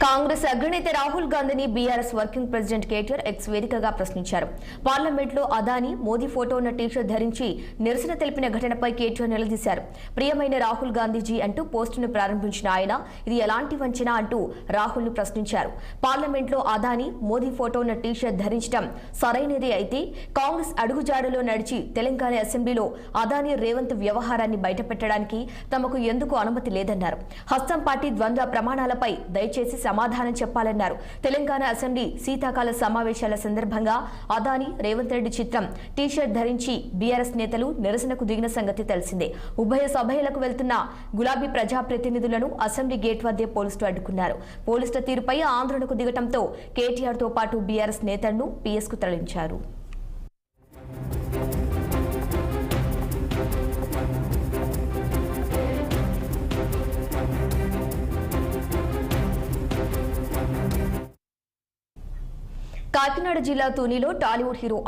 కాంగ్రెస్ అగ్రనేత రాహుల్ గాంధీని BRS working president KTR X వేదికగా ప్రశ్నించారు. పార్లమెంట్లో అదానీ మోదీ ఫోటో ఉన్న టీషర్ట్ ధరించి నిరసన తెలిపిన ఘటనపై కేటీఆర్ నిలదీశారు. ప్రియమైన రాహుల్ గాంధీజీ అంటూ పోస్టును ప్రారంభించిన ఆయన ఇది ఎలాంటి వంచన అంటూ రాహుల్ ను ప్రశ్నించారు. పార్లమెంట్లో అదానీ మోదీ ఫోటో ఉన్న టీషర్ట్ ధరించడం సరైనదే అయితే కాంగ్రెస్ అడుగుజాడలో నడిచి తెలంగాణ అసెంబ్లీలో అదానీ రేవంత్ వ్యవహారాన్ని బయటపెట్టడానికి తమకు ఎందుకు అనుమతి లేదన్నారు. హస్తం పార్టీ ద్వంద్వ ప్రమాణాలపై దయచేసి సమాధానం చెప్పాలన్నారు. తెలంగాణ అసెంబ్లీ శీతాకాల సమావేశాల సందర్భంగా అదానీ రేవంత్ రెడ్డి చిత్రం టీషర్ట్ ధరించి బీఆర్ఎస్ నేతలు నిరసనకు దిగిన సంగతి తెలిసిందే. ఉభయ సభలకు వెళ్తున్న గులాబీ ప్రజాప్రతినిధులను అసెంబ్లీ గేట్ వద్దే పోలీసులు అడ్డుకున్నారు. పోలీసుల తీరుపై ఆందోళనకు దిగటంతో కేటీఆర్ తో పాటు బీఆర్ఎస్ నేతలను పీఎస్ కు తరలించారు. కాకినాడ జిల్లా తునిలో టాలీవుడ్ హీరో